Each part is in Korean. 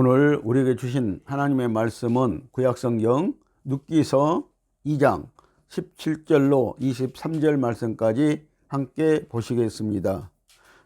오늘 우리에게 주신 하나님의 말씀은 구약성경 룻기서 2장 17절로 23절 말씀까지 함께 보시겠습니다.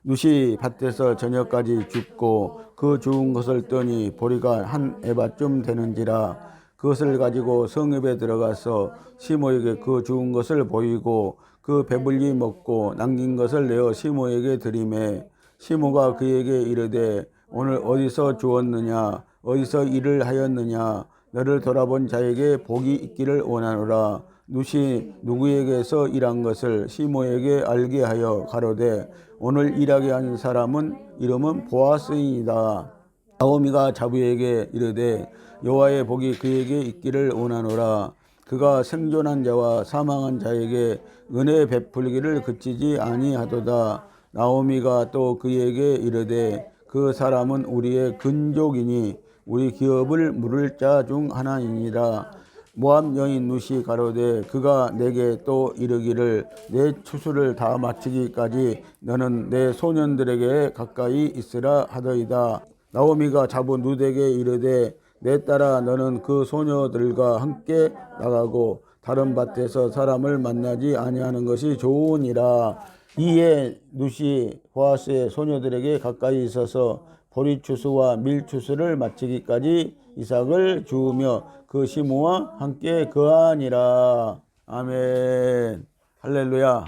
룻이 밭에서 저녁까지 죽고 그 죽은 것을 떠니 보리가 한 에바쯤 되는지라 그것을 가지고 성읍에 들어가서 시모에게 그 죽은 것을 보이고 그 배불리 먹고 남긴 것을 내어 시모에게 드리매 시모가 그에게 이르되 오늘 어디서 주었느냐 어디서 일을 하였느냐 너를 돌아본 자에게 복이 있기를 원하노라. 룻이 누구에게서 일한 것을 시모에게 알게 하여 가로되 오늘 일하게 한 사람은 이름은 보아스이다. 나오미가 자부에게 이르되 여호와의 복이 그에게 있기를 원하노라. 그가 생존한 자와 사망한 자에게 은혜 베풀기를 그치지 아니하도다. 나오미가 또 그에게 이르되 그 사람은 우리의 근족이니 우리 기업을 물을 자 중 하나이니라. 모압 여인 룻이 가로되 그가 내게 또 이르기를 내 추수를 다 마치기까지 너는 내 소년들에게 가까이 있으라 하더이다. 나오미가 자부 룻에게 이르되 내 딸아 너는 그 소녀들과 함께 나가고 다른 밭에서 사람을 만나지 아니하는 것이 좋으니라. 이에 룻이 보아스의 소녀들에게 가까이 있어서 보리추수와 밀추수를 마치기까지 이삭을 주우며 그 시모와 함께 거하니라. 아멘. 할렐루야.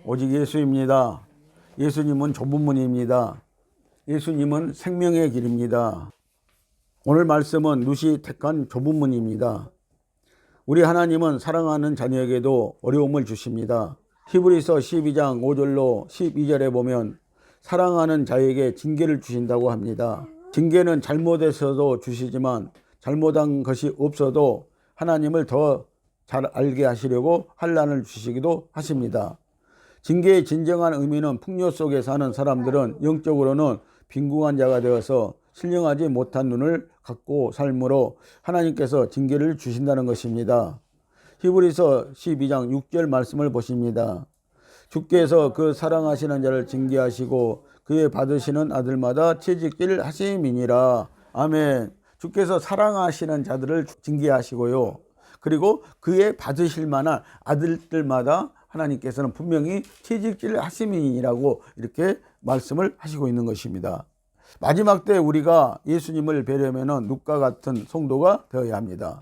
오직 예수입니다. 예수님은 좁은 문입니다. 예수님은 생명의 길입니다. 오늘 말씀은 룻이 택한 좁은 문입니다. 우리 하나님은 사랑하는 자녀에게도 어려움을 주십니다. 히브리서 12장 5절로 12절에 보면 사랑하는 자에게 징계를 주신다고 합니다. 징계는 잘못해서도 주시지만 잘못한 것이 없어도 하나님을 더 잘 알게 하시려고 환난을 주시기도 하십니다. 징계의 진정한 의미는 풍요 속에 사는 사람들은 영적으로는 빈궁한 자가 되어서 신령하지 못한 눈을 갖고 삶으로 하나님께서 징계를 주신다는 것입니다. 히브리서 12장 6절 말씀을 보십니다. 주께서 그 사랑하시는 자를 징계하시고 그의 받으시는 아들마다 채찍질 하심이니라. 아멘. 주께서 사랑하시는 자들을 징계하시고요. 그리고 그의 받으실 만한 아들들마다 하나님께서는 분명히 채찍질 하심이니라고 이렇게 말씀을 하시고 있는 것입니다. 마지막 때 우리가 예수님을 뵈려면 룻과 같은 성도가 되어야 합니다.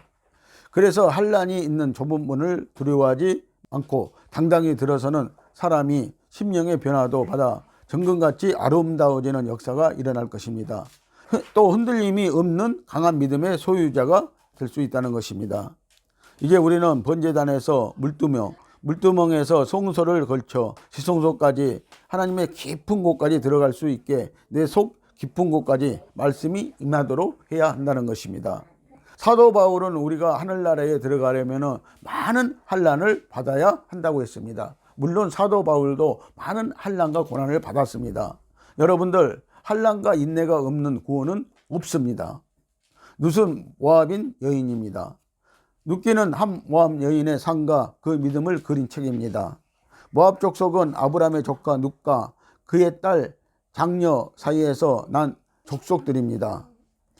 그래서 환난이 있는 좁은 문을 두려워하지 않고 당당히 들어서는 사람이 심령의 변화도 받아 정금같이 아름다워지는 역사가 일어날 것입니다. 또 흔들림이 없는 강한 믿음의 소유자가 될 수 있다는 것입니다. 이제 우리는 번제단에서 물두멍에서 송소를 걸쳐 지성소까지 하나님의 깊은 곳까지 들어갈 수 있게 내 속 깊은 곳까지 말씀이 임하도록 해야 한다는 것입니다. 사도 바울은 우리가 하늘나라에 들어가려면 많은 환난을 받아야 한다고 했습니다. 물론 사도 바울도 많은 환난과 고난을 받았습니다. 여러분들 환난과 인내가 없는 구원은 없습니다. 룻은 모압인 여인입니다. 룻기는 한 모압 여인의 삶과 그 믿음을 그린 책입니다. 모압 족속은 아브라함의 조카 룻과 그의 딸 장녀 사이에서 난 족속들입니다.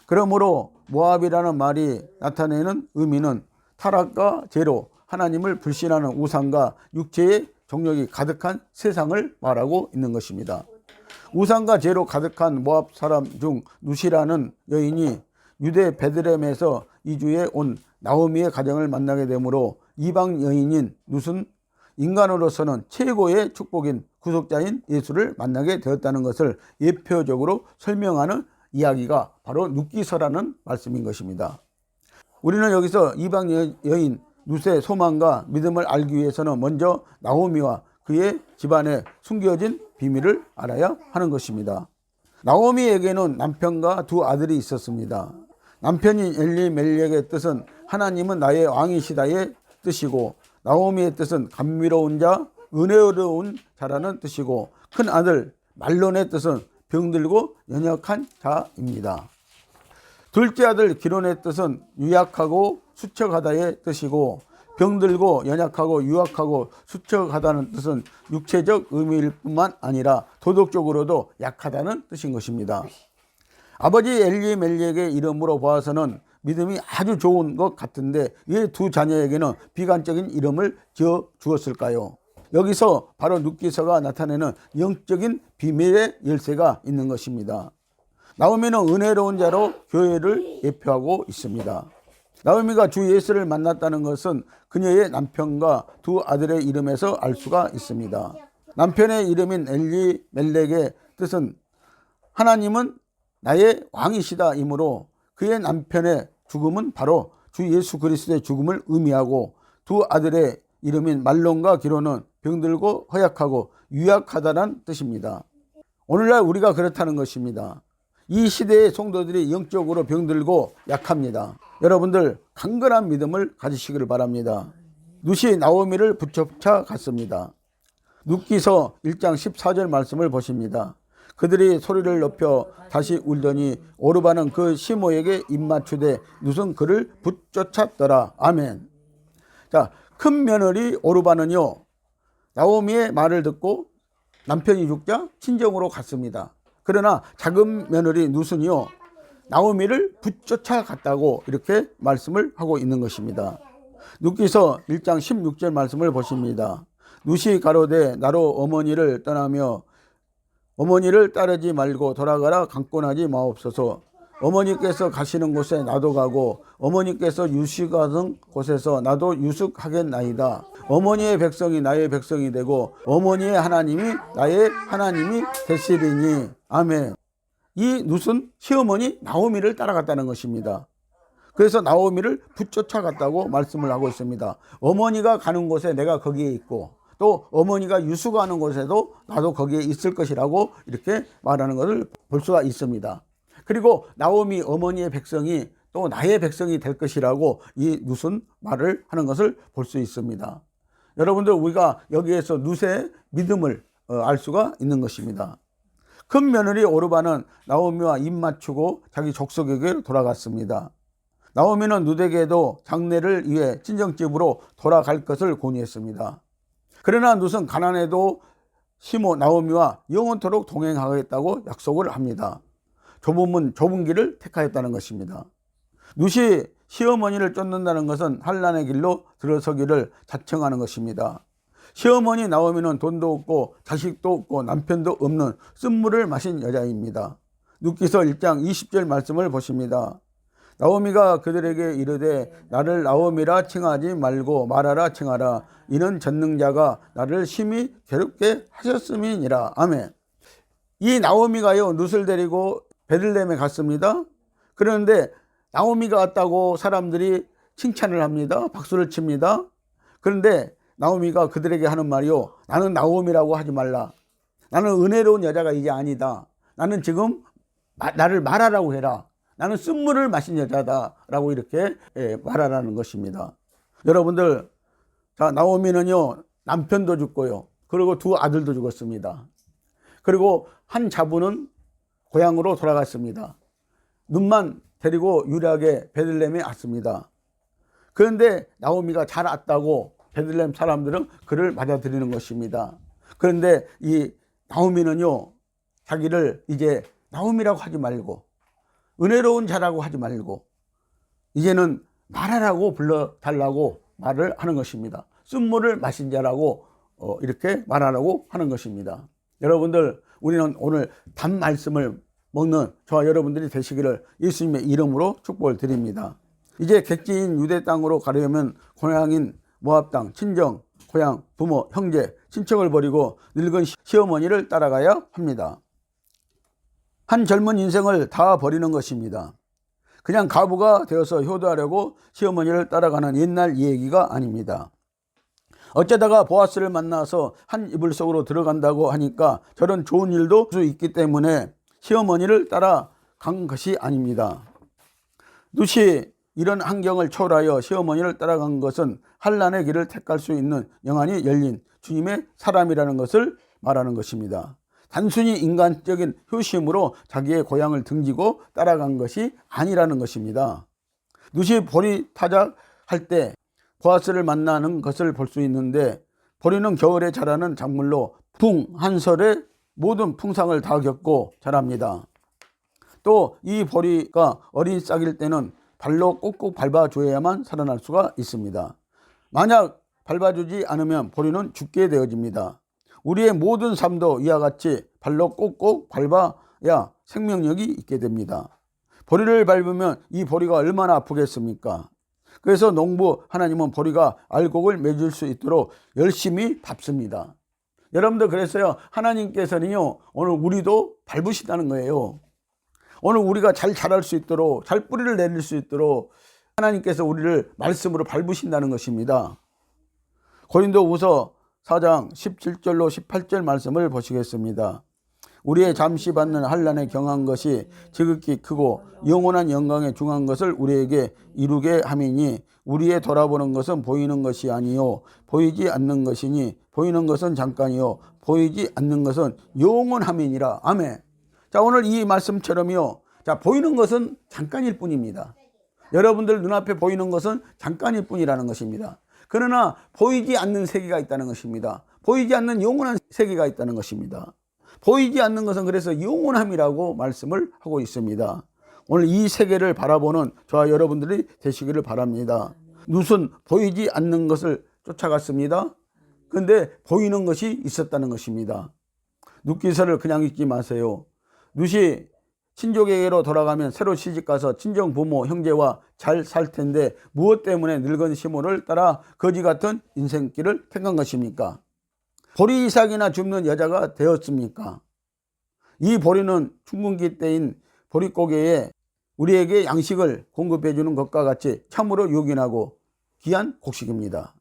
그러므로 모압이라는 말이 나타내는 의미는 타락과 죄로 하나님을 불신하는 우상과 육체의 정욕이 가득한 세상을 말하고 있는 것입니다. 우상과 죄로 가득한 모압 사람 중 룻이라는 여인이 유대 베들레헴에서 이주해 온 나오미의 가정을 만나게 되므로 이방 여인인 룻은 인간으로서는 최고의 축복인 구속자인 예수를 만나게 되었다는 것을 예표적으로 설명하는 이야기가 바로 룻기서라는 말씀인 것입니다. 우리는 여기서 이방 여인 룻의 소망과 믿음을 알기 위해서는 먼저 나오미와 그의 집안에 숨겨진 비밀을 알아야 하는 것입니다. 나오미에게는 남편과 두 아들이 있었습니다. 남편인 엘리멜렉의 뜻은 하나님은 나의 왕이시다의 뜻이고 나오미의 뜻은 감미로운 자, 은혜로운 자라는 뜻이고 큰 아들 말론의 뜻은 병들고 연약한 자입니다. 둘째 아들 기론의 뜻은 유약하고 수척하다의 뜻이고 병들고 연약하고 유약하고 수척하다는 뜻은 육체적 의미일 뿐만 아니라 도덕적으로도 약하다는 뜻인 것입니다. 아버지 엘리멜렉의 이름으로 보아서는 믿음이 아주 좋은 것 같은데 왜 두 자녀에게는 비관적인 이름을 지어 주었을까요? 여기서 바로 룻기서가 나타내는 영적인 비밀의 열쇠가 있는 것입니다. 나오미는 은혜로운 자로 교회를 예표하고 있습니다. 나오미가 주 예수를 만났다는 것은 그녀의 남편과 두 아들의 이름에서 알 수가 있습니다. 남편의 이름인 엘리멜렉의 뜻은 하나님은 나의 왕이시다 이므로 그의 남편의 죽음은 바로 주 예수 그리스도의 죽음을 의미하고 두 아들의 이름인 말론과 기로는 병들고 허약하고 유약하다는 뜻입니다. 오늘날 우리가 그렇다는 것입니다. 이 시대의 성도들이 영적으로 병들고 약합니다. 여러분들 강건한 믿음을 가지시기를 바랍니다. 룻이 나오미를 붙여차 갔습니다. 룻기서 1장 14절 말씀을 보십니다. 그들이 소리를 높여 다시 울더니 오르바는 그 시모에게 입맞추되 룻은 그를 붙쫓았더라. 아멘. 자, 큰 며느리 오르바는요, 나오미의 말을 듣고 남편이 죽자 친정으로 갔습니다. 그러나 작은 며느리 룻은요, 나오미를 붙쫓아 갔다고 이렇게 말씀을 하고 있는 것입니다. 룻기서 1장 16절 말씀을 보십니다. 룻이 가로되 나로 어머니를 떠나며 어머니를 따르지 말고 돌아가라 강권하지 마옵소서. 어머니께서 가시는 곳에 나도 가고 어머니께서 유식하는 곳에서 나도 유숙하겠나이다. 어머니의 백성이 나의 백성이 되고 어머니의 하나님이 나의 하나님이 되시리니. 아멘. 이 룻은 시어머니 나오미를 따라갔다는 것입니다. 그래서 나오미를 붙쫓아 갔다고 말씀을 하고 있습니다. 어머니가 가는 곳에 내가 거기에 있고 또 어머니가 유숙하는 곳에도 나도 거기에 있을 것이라고 이렇게 말하는 것을 볼 수가 있습니다. 그리고 나오미 어머니의 백성이 또 나의 백성이 될 것이라고 이 룻은 말을 하는 것을 볼 수 있습니다. 여러분들 우리가 여기에서 룻의 믿음을 알 수가 있는 것입니다. 큰 며느리 오르바는 나오미와 입 맞추고 자기 족속에게 돌아갔습니다. 나오미는 룻에게도 장례를 위해 친정집으로 돌아갈 것을 권유했습니다. 그러나 룻은 가난해도 시모 나오미와 영원토록 동행하겠다고 약속을 합니다. 좁은 길을 택하였다는 것입니다. 룻이 시어머니를 쫓는다는 것은 환난의 길로 들어서기를 자청하는 것입니다. 시어머니 나오미는 돈도 없고 자식도 없고 남편도 없는 쓴물을 마신 여자입니다. 룻기서 1장 20절 말씀을 보십니다. 나오미가 그들에게 이르되 나를 나오미라 칭하지 말고 마라라 칭하라. 이는 전능자가 나를 심히 괴롭게 하셨음이니라. 아멘. 이 나오미가요 룻을 데리고 베들레헴에 갔습니다. 그런데 나오미가 왔다고 사람들이 칭찬을 합니다. 박수를 칩니다. 그런데 나오미가 그들에게 하는 말이요, 나는 나오미라고 하지 말라. 나는 은혜로운 여자가 이제 아니다. 나는 지금 나를 마라라고 해라. 나는 쓴물을 마신 여자다 라고 이렇게 말하라는 것입니다. 여러분들, 자, 나오미는요 남편도 죽고요, 그리고 두 아들도 죽었습니다. 그리고 한 자부는 고향으로 돌아갔습니다. 룻만 데리고 유일하게 베들레헴에 왔습니다. 그런데 나오미가 잘 왔다고 베들레헴 사람들은 그를 맞아들이는 것입니다. 그런데 이 나오미는요 자기를 이제 나오미라고 하지 말고 은혜로운 자라고 하지 말고 이제는 마라라고 불러달라고 말을 하는 것입니다. 쓴물을 마신 자라고 이렇게 말하라고 하는 것입니다. 여러분들, 우리는 오늘 단 말씀을 먹는 저와 여러분들이 되시기를 예수님의 이름으로 축복을 드립니다. 이제 객지인 유대 땅으로 가려면 고향인 모압 땅, 친정, 고향, 부모, 형제, 친척을 버리고 늙은 시어머니를 따라가야 합니다. 한 젊은 인생을 다 버리는 것입니다. 그냥 과부가 되어서 효도하려고 시어머니를 따라가는 옛날 얘기가 아닙니다. 어쩌다가 보아스를 만나서 한 이불 속으로 들어간다고 하니까 저런 좋은 일도 수 있기 때문에 시어머니를 따라간 것이 아닙니다. 룻이 이런 환경을 초월하여 시어머니를 따라간 것은 환난의 길을 택할 수 있는 영안이 열린 주님의 사람이라는 것을 말하는 것입니다. 단순히 인간적인 효심으로 자기의 고향을 등지고 따라간 것이 아니라는 것입니다. 룻이 보리 타작할 때 보아스를 만나는 것을 볼 수 있는데, 보리는 겨울에 자라는 작물로 한설의 모든 풍상을 다 겪고 자랍니다. 또 이 보리가 어린 싹일 때는 발로 꼭꼭 밟아줘야만 살아날 수가 있습니다. 만약 밟아주지 않으면 보리는 죽게 되어집니다. 우리의 모든 삶도 이와 같이 발로 꼭꼭 밟아야 생명력이 있게 됩니다. 보리를 밟으면 이 보리가 얼마나 아프겠습니까? 그래서 농부 하나님은 보리가 알곡을 맺을 수 있도록 열심히 밟습니다. 여러분들, 그래서요, 하나님께서는요, 오늘 우리도 밟으시다는 거예요. 오늘 우리가 잘 자랄 수 있도록, 잘 뿌리를 내릴 수 있도록 하나님께서 우리를 말씀으로 밟으신다는 것입니다. 고린도후서 4장 17절로 18절 말씀을 보시겠습니다. 우리의 잠시 받는 환난에 경한 것이 지극히 크고 영원한 영광에 중한 것을 우리에게 이루게 함이니 우리의 돌아보는 것은 보이는 것이 아니요 보이지 않는 것이니 보이는 것은 잠깐이요 보이지 않는 것은 영원함이니라. 아멘. 자, 오늘 이 말씀처럼요, 자, 보이는 것은 잠깐일 뿐입니다. 여러분들 눈앞에 보이는 것은 잠깐일 뿐이라는 것입니다. 그러나 보이지 않는 세계가 있다는 것입니다. 보이지 않는 영원한 세계가 있다는 것입니다. 보이지 않는 것은 그래서 영원함이라고 말씀을 하고 있습니다. 오늘 이 세계를 바라보는 저와 여러분들이 되시기를 바랍니다. 룻은 보이지 않는 것을 쫓아갔습니다. 그런데 보이는 것이 있었다는 것입니다. 룻기서를 그냥 읽지 마세요. 룻이 친족에게로 돌아가면 새로 시집가서 친정 부모 형제와 잘 살 텐데 무엇 때문에 늙은 시므를 따라 거지 같은 인생길을 택한 것입니까? 보리 이삭이나 줍는 여자가 되었습니까? 이 보리는 춘궁기 때인 보릿고개에 우리에게 양식을 공급해 주는 것과 같이 참으로 요긴하고 귀한 곡식입니다.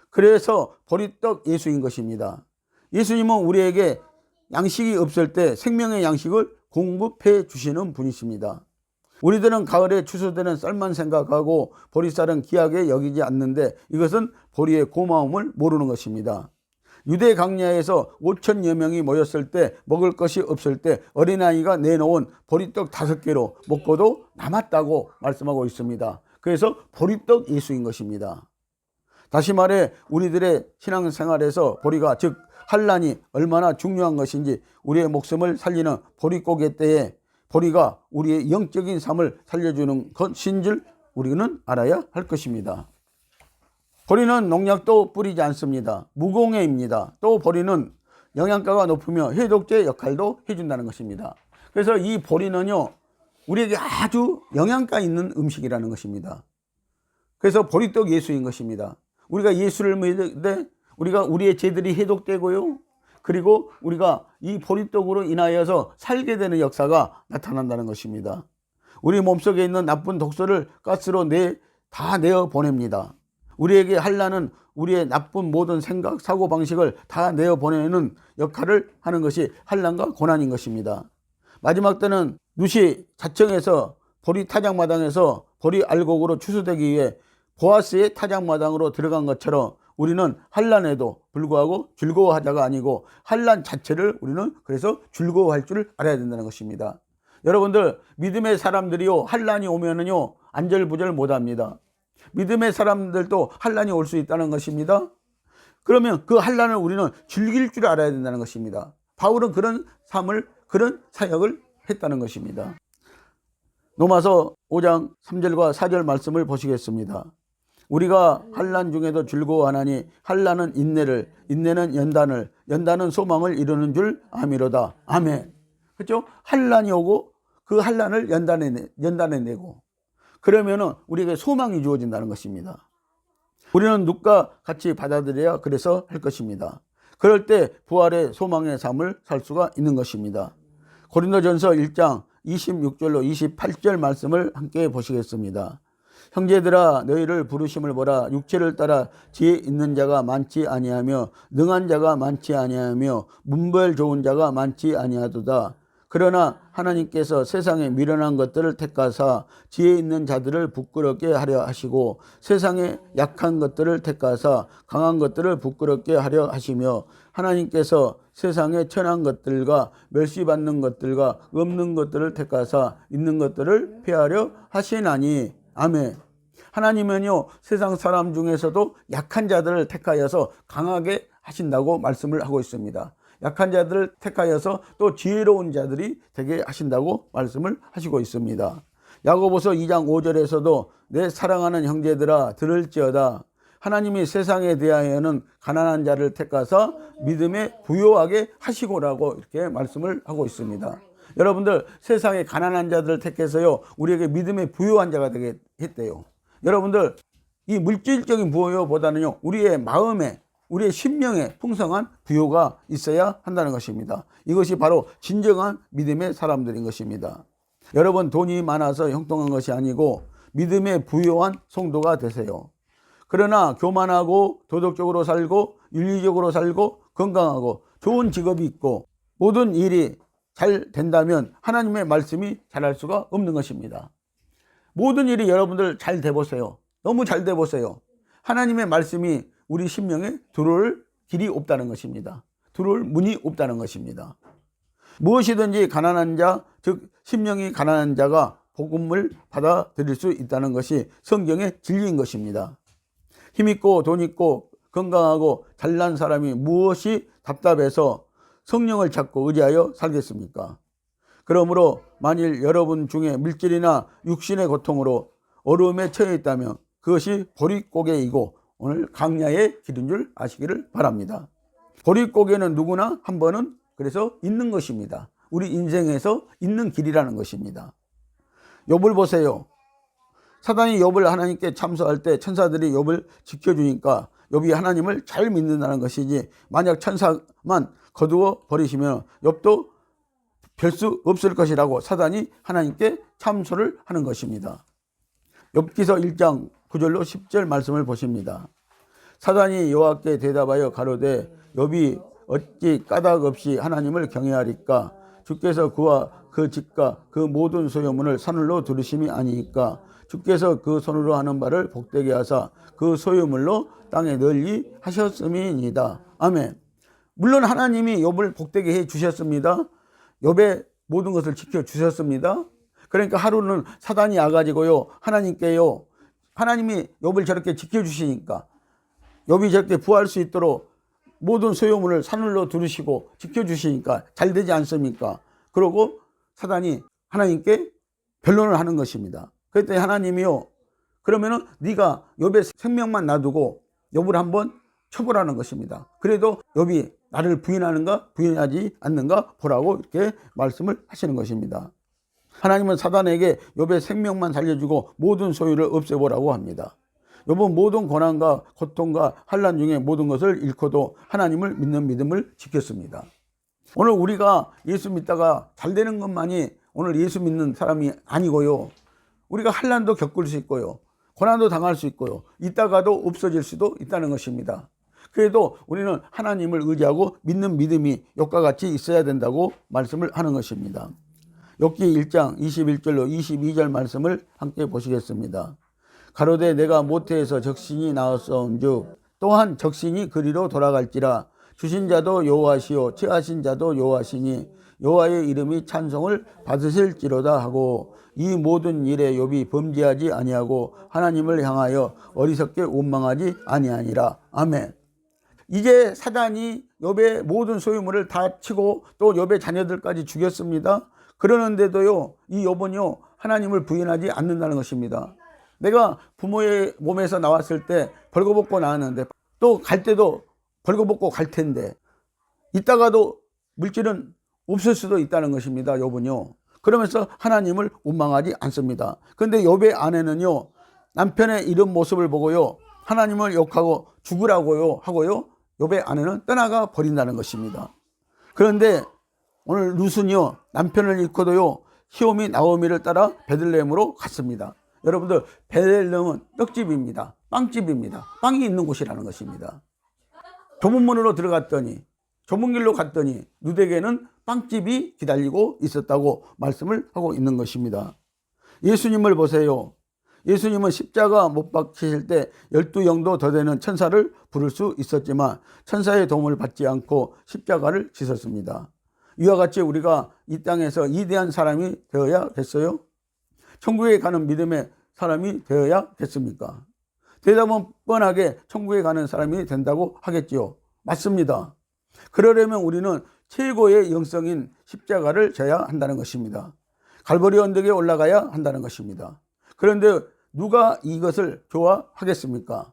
그래서 보리떡 예수인 것입니다. 예수님은 우리에게 양식이 없을 때 생명의 양식을 공급해 주시는 분이십니다. 우리들은 가을에 추수되는 쌀만 생각하고 보리쌀은 귀하게 여기지 않는데 이것은 보리의 고마움을 모르는 것입니다. 유대 강야에서 5천여 명이 모였을 때 먹을 것이 없을 때 어린아이가 내놓은 보리떡 5개로 먹고도 남았다고 말씀하고 있습니다. 그래서 보리떡 예수인 것입니다. 다시 말해 우리들의 신앙생활에서 보리가 즉 환난이 얼마나 중요한 것인지 우리의 목숨을 살리는 보릿고개 때에 보리가 우리의 영적인 삶을 살려주는 것인 줄 우리는 알아야 할 것입니다. 보리는 농약도 뿌리지 않습니다. 무공해입니다. 또 보리는 영양가가 높으며 해독제 역할도 해준다는 것입니다. 그래서 이 보리는요, 우리에게 아주 영양가 있는 음식이라는 것입니다. 그래서 보리떡 예수인 것입니다. 우리가 예수를 믿을 때 우리가 우리의 죄들이 해독되고요, 그리고 우리가 이 보리떡으로 인하여서 살게 되는 역사가 나타난다는 것입니다. 우리 몸속에 있는 나쁜 독소를 가스로 다 내어보냅니다. 우리에게 환난은 우리의 나쁜 모든 생각, 사고방식을 다 내어보내는 역할을 하는 것이 환난과 고난인 것입니다. 마지막 때는 룻이 자청에서 보리 타작마당에서 보리 알곡으로 추수되기 위해 보아스의 타작마당으로 들어간 것처럼 우리는 환난에도 불구하고 즐거워하자가 아니고 환난 자체를 우리는 그래서 즐거워할 줄 알아야 된다는 것입니다. 여러분들, 믿음의 사람들이요, 환난이 오면은요 안절부절 못합니다. 믿음의 사람들도 환난이 올 수 있다는 것입니다. 그러면 그 환난을 우리는 즐길 줄 알아야 된다는 것입니다. 바울은 그런 삶을, 그런 사역을 했다는 것입니다. 로마서 5장 3절과 4절 말씀을 보시겠습니다. 우리가 환난 중에도 즐거워하나니 환난은 인내를, 인내는 연단을, 연단은 소망을 이루는 줄 아미로다. 아멘. 그렇죠? 환난이 오고 그 환난을 연단해내고 그러면은 우리에게 소망이 주어진다는 것입니다. 우리는 룻과 같이 받아들여야 그래서 할 것입니다. 그럴 때 부활의 소망의 삶을 살 수가 있는 것입니다. 고린도전서 1장 26절로 28절 말씀을 함께 보시겠습니다. 형제들아, 너희를 부르심을 보라. 육체를 따라 지혜 있는 자가 많지 아니하며 능한 자가 많지 아니하며 문벌 좋은 자가 많지 아니하도다. 그러나 하나님께서 세상에 미련한 것들을 택하사 지혜 있는 자들을 부끄럽게 하려 하시고 세상에 약한 것들을 택하사 강한 것들을 부끄럽게 하려 하시며 하나님께서 세상에 천한 것들과 멸시받는 것들과 없는 것들을 택하사 있는 것들을 폐하려 하시나니. 아멘. 하나님은요, 세상 사람 중에서도 약한 자들을 택하여서 강하게 하신다고 말씀을 하고 있습니다. 약한 자들을 택하여서 또 지혜로운 자들이 되게 하신다고 말씀을 하시고 있습니다. 야고보서 2장 5절에서도 내 사랑하는 형제들아 들을지어다. 하나님이 세상에 대하여는 가난한 자를 택하사 믿음에 부요하게 하시고라고 이렇게 말씀을 하고 있습니다. 여러분들, 세상에 가난한 자들을 택해서요 우리에게 믿음에 부요한 자가 되게 했대요. 여러분들, 이 물질적인 부요보다는요 우리의 마음에, 우리의 심령에 풍성한 부요가 있어야 한다는 것입니다. 이것이 바로 진정한 믿음의 사람들인 것입니다. 여러분, 돈이 많아서 형통한 것이 아니고 믿음에 부요한 성도가 되세요. 그러나 교만하고 도덕적으로 살고 윤리적으로 살고 건강하고 좋은 직업이 있고 모든 일이 잘 된다면 하나님의 말씀이 잘할 수가 없는 것입니다. 모든 일이 여러분들 잘 돼보세요. 너무 잘 돼보세요. 하나님의 말씀이 우리 심령에 들어올 길이 없다는 것입니다. 들어올 문이 없다는 것입니다. 무엇이든지 가난한 자, 즉 심령이 가난한 자가 복음을 받아들일 수 있다는 것이 성경의 진리인 것입니다. 힘있고 돈있고 건강하고 잘난 사람이 무엇이 답답해서 성령을 찾고 의지하여 살겠습니까? 그러므로 만일 여러분 중에 물질이나 육신의 고통으로 어려움에 처해 있다면 그것이 보릿고개이고 오늘 강야의 길인 줄 아시기를 바랍니다. 보릿고개는 누구나 한 번은 그래서 있는 것입니다. 우리 인생에서 있는 길이라는 것입니다. 욥을 보세요. 사단이 욥을 하나님께 참소할 때 천사들이 욥을 지켜주니까 욥이 하나님을 잘 믿는다는 것이지, 만약 천사만 거두어 버리시면 욥도 별 수 없을 것이라고 사단이 하나님께 참소를 하는 것입니다. 욥기서 1장 9절로 10절 말씀을 보십니다. 사단이 여호와께 대답하여 가로되 욥이 어찌 까닭 없이 하나님을 경외하리까? 주께서 그와 그 집과 그 모든 소유물을 산울로 두르심이 아니니까? 주께서 그 손으로 하는 바를 복되게 하사 그 소유물로 땅에 널리 하셨음이니이다. 아멘. 물론 하나님이 욥을 복되게 해 주셨습니다. 욥의 모든 것을 지켜 주셨습니다. 그러니까 하루는 사단이 와가지고요 하나님께요, 하나님이 욥을 저렇게 지켜 주시니까, 욥이 저렇게 부할 수 있도록 모든 소유물을 산울로 두르시고 지켜 주시니까 잘 되지 않습니까? 그러고 사단이 하나님께 변론을 하는 것입니다. 그랬더니 하나님이요, 그러면은 네가 욥의 생명만 놔두고 욥을 한번 쳐보라는 것입니다. 그래도 욥이 나를 부인하는가 부인하지 않는가 보라고 이렇게 말씀을 하시는 것입니다. 하나님은 사단에게 욥의 생명만 살려주고 모든 소유를 없애보라고 합니다. 욥은 모든 고난과 고통과 환난 중에 모든 것을 잃고도 하나님을 믿는 믿음을 지켰습니다. 오늘 우리가 예수 믿다가 잘 되는 것만이 오늘 예수 믿는 사람이 아니고요, 우리가 환난도 겪을 수 있고요, 고난도 당할 수 있고요, 있다가도 없어질 수도 있다는 것입니다. 그래도 우리는 하나님을 의지하고 믿는 믿음이 욥과 같이 있어야 된다고 말씀을 하는 것입니다. 욥기 1장 21절로 22절 말씀을 함께 보시겠습니다. 가로되 내가 모태에서 적신이 나왔사온즉 또한 적신이 그리로 돌아갈지라. 주신 자도 여호와시요 취하신 자도 여호와시니 여호와의 이름이 찬송을 받으실지로다 하고, 이 모든 일에 욥이 범죄하지 아니하고 하나님을 향하여 어리석게 원망하지 아니하니라. 아멘. 이제 사단이 욥의 모든 소유물을 다 치고 또 욥의 자녀들까지 죽였습니다. 그러는데도요 이 욥은요 하나님을 부인하지 않는다는 것입니다. 내가 부모의 몸에서 나왔을 때 벌거벗고 나왔는데 또 갈 때도 벌거벗고 갈 텐데, 있다가도 물질은 없을 수도 있다는 것입니다. 욥은요. 그러면서 하나님을 원망하지 않습니다. 그런데 욥의 아내는요, 남편의 이런 모습을 보고요 하나님을 욕하고 죽으라고요 하고요, 욥의 아내는 떠나가 버린다는 것입니다. 그런데 오늘 룻은요 남편을 잃고도요 히오미 나오미를 따라 베들레헴으로 갔습니다. 여러분들, 베들레헴은 떡집입니다. 빵집입니다. 빵이 있는 곳이라는 것입니다. 좁은 문으로 들어갔더니, 좁은 길로 갔더니 룻에게는 빵집이 기다리고 있었다고 말씀을 하고 있는 것입니다. 예수님을 보세요. 예수님은 십자가 못 박히실 때 12영도 더 되는 천사를 부를 수 있었지만 천사의 도움을 받지 않고 십자가를 지셨습니다. 이와 같이 우리가 이 땅에서 위대한 사람이 되어야겠어요? 천국에 가는 믿음의 사람이 되어야겠습니까? 대답은 뻔하게 천국에 가는 사람이 된다고 하겠지요. 맞습니다. 그러려면 우리는 최고의 영성인 십자가를 져야 한다는 것입니다. 갈보리 언덕에 올라가야 한다는 것입니다. 그런데 누가 이것을 좋아하겠습니까?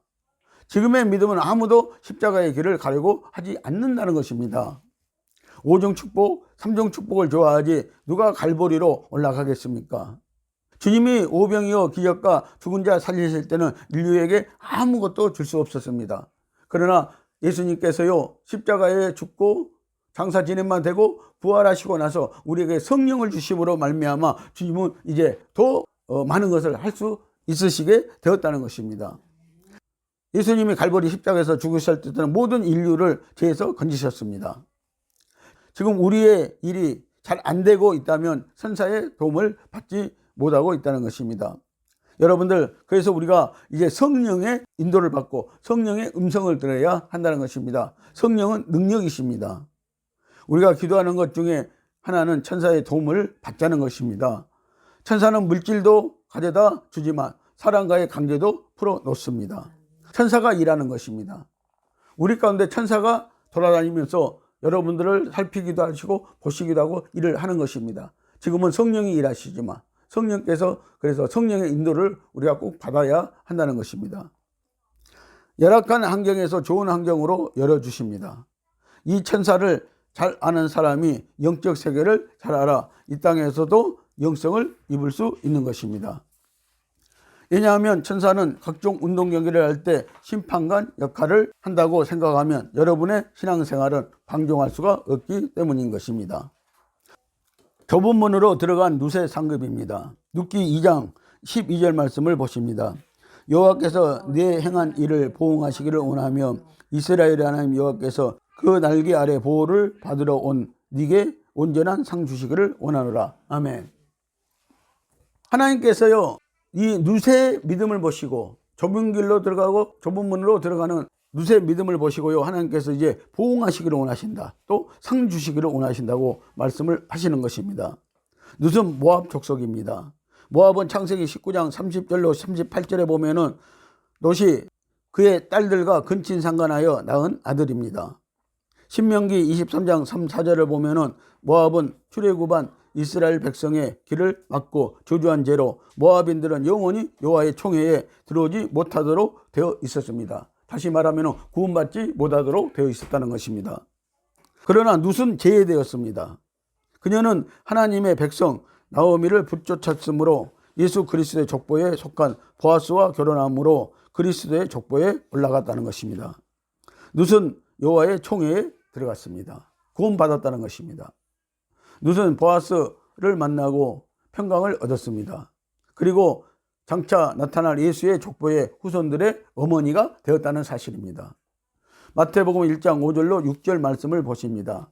지금의 믿음은 아무도 십자가의 길을 가려고 하지 않는다는 것입니다. 5중 축복, 3중 축복을 좋아하지 누가 갈보리로 올라가겠습니까? 주님이 오병이어 기적과 죽은 자 살리실 때는 인류에게 아무것도 줄 수 없었습니다. 그러나 예수님께서요, 십자가에 죽고 장사 진행만 되고 부활하시고 나서 우리에게 성령을 주심으로 말미암아 주님은 이제 더 많은 것을 할 수 있으시게 되었다는 것입니다. 예수님이 갈보리 십자가에서 죽으실 때는 모든 인류를 죄에서 건지셨습니다. 지금 우리의 일이 잘 안 되고 있다면 천사의 도움을 받지 못하고 있다는 것입니다. 여러분들, 그래서 우리가 이제 성령의 인도를 받고 성령의 음성을 들어야 한다는 것입니다. 성령은 능력이십니다. 우리가 기도하는 것 중에 하나는 천사의 도움을 받자는 것입니다. 천사는 물질도 가져다 주지만 사랑과의 관계도 풀어놓습니다. 천사가 일하는 것입니다. 우리 가운데 천사가 돌아다니면서 여러분들을 살피기도 하시고 보시기도 하고 일을 하는 것입니다. 지금은 성령이 일하시지만 성령께서, 그래서 성령의 인도를 우리가 꼭 받아야 한다는 것입니다. 열악한 환경에서 좋은 환경으로 열어주십니다. 이 천사를 잘 아는 사람이 영적 세계를 잘 알아 이 땅에서도 영성을 입을 수 있는 것입니다. 왜냐하면 천사는 각종 운동 경기를 할 때 심판관 역할을 한다고 생각하면 여러분의 신앙생활은 방종할 수가 없기 때문인 것입니다. 좁은 문으로 들어간 누세 상급입니다. 눕기 2장 12절 말씀을 보십니다. 여호와께서 네 행한 일을 보응하시기를 원하며 이스라엘의 하나님 여호와께서 그 날개 아래 보호를 받으러 온 네게 온전한 상 주시기를 원하노라. 아멘. 하나님께서요, 이 누세 믿음을 보시고 좁은 길로 들어가고 좁은 문으로 들어가는 누세 믿음을 보시고요, 하나님께서 이제 보응하시기를 원하신다, 또 상 주시기를 원하신다고 말씀을 하시는 것입니다. 룻은 모압 족속입니다. 모압은 창세기 19장 30절로 38절에 보면은 롯이 그의 딸들과 근친상간하여 낳은 아들입니다. 신명기 23장 3, 4절을 보면은 모압은 출애굽한 이스라엘 백성의 길을 막고 저주한 죄로 모압인들은 영원히 여호와의 총회에 들어오지 못하도록 되어 있었습니다. 다시 말하면 구원받지 못하도록 되어 있었다는 것입니다. 그러나 룻은 제외되었습니다. 그녀는 하나님의 백성 나오미를 붙쫓았으므로 예수 그리스도의 족보에 속한 보아스와 결혼함으로 그리스도의 족보에 올라갔다는 것입니다. 룻은 여호와의 총회에 들어갔습니다. 구원받았다는 것입니다. 룻은 보아스를 만나고 평강을 얻었습니다. 그리고 장차 나타날 예수의 족보의 후손들의 어머니가 되었다는 사실입니다. 마태복음 1장 5절로 6절 말씀을 보십니다.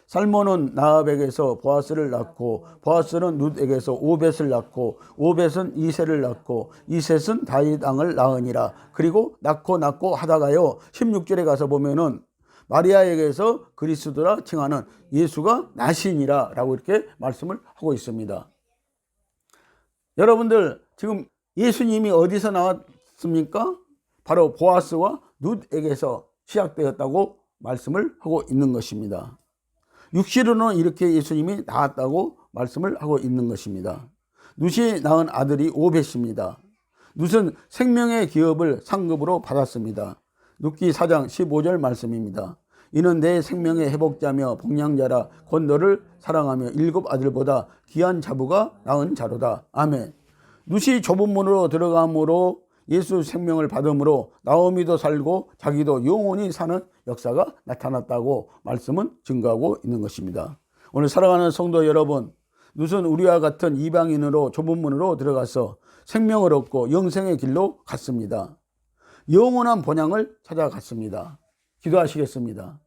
살몬은 나압에게서 보아스를 낳고 보아스는 룻에게서 오벳을 낳고 오벳은 이셋을 낳고 이셋은 다윗 왕을 낳으니라. 그리고 낳고 하다가요, 16절에 가서 보면은 마리아에게서 그리스도라 칭하는 예수가 나시니라 라고 이렇게 말씀을 하고 있습니다. 여러분들, 지금 예수님이 어디서 나왔습니까? 바로 보아스와 룻에게서 시작되었다고 말씀을 하고 있는 것입니다. 육시로는 이렇게 예수님이 나왔다고 말씀을 하고 있는 것입니다. 룻이 낳은 아들이 오벳입니다. 룻은 생명의 기업을 상급으로 받았습니다. 룻기 4장 15절 말씀입니다. 이는 내 생명의 회복자며 복량자라 곧 너를 사랑하며 7 아들보다 귀한 자부가 낳은 자로다. 아멘. 룻이 좁은 문으로 들어감으로 예수 생명을 받음으로 나오미도 살고 자기도 영원히 사는 역사가 나타났다고 말씀은 증거하고 있는 것입니다. 오늘 사랑하는 성도 여러분, 룻은 우리와 같은 이방인으로 좁은 문으로 들어가서 생명을 얻고 영생의 길로 갔습니다. 영원한 본향을 찾아갔습니다. 기도하시겠습니다.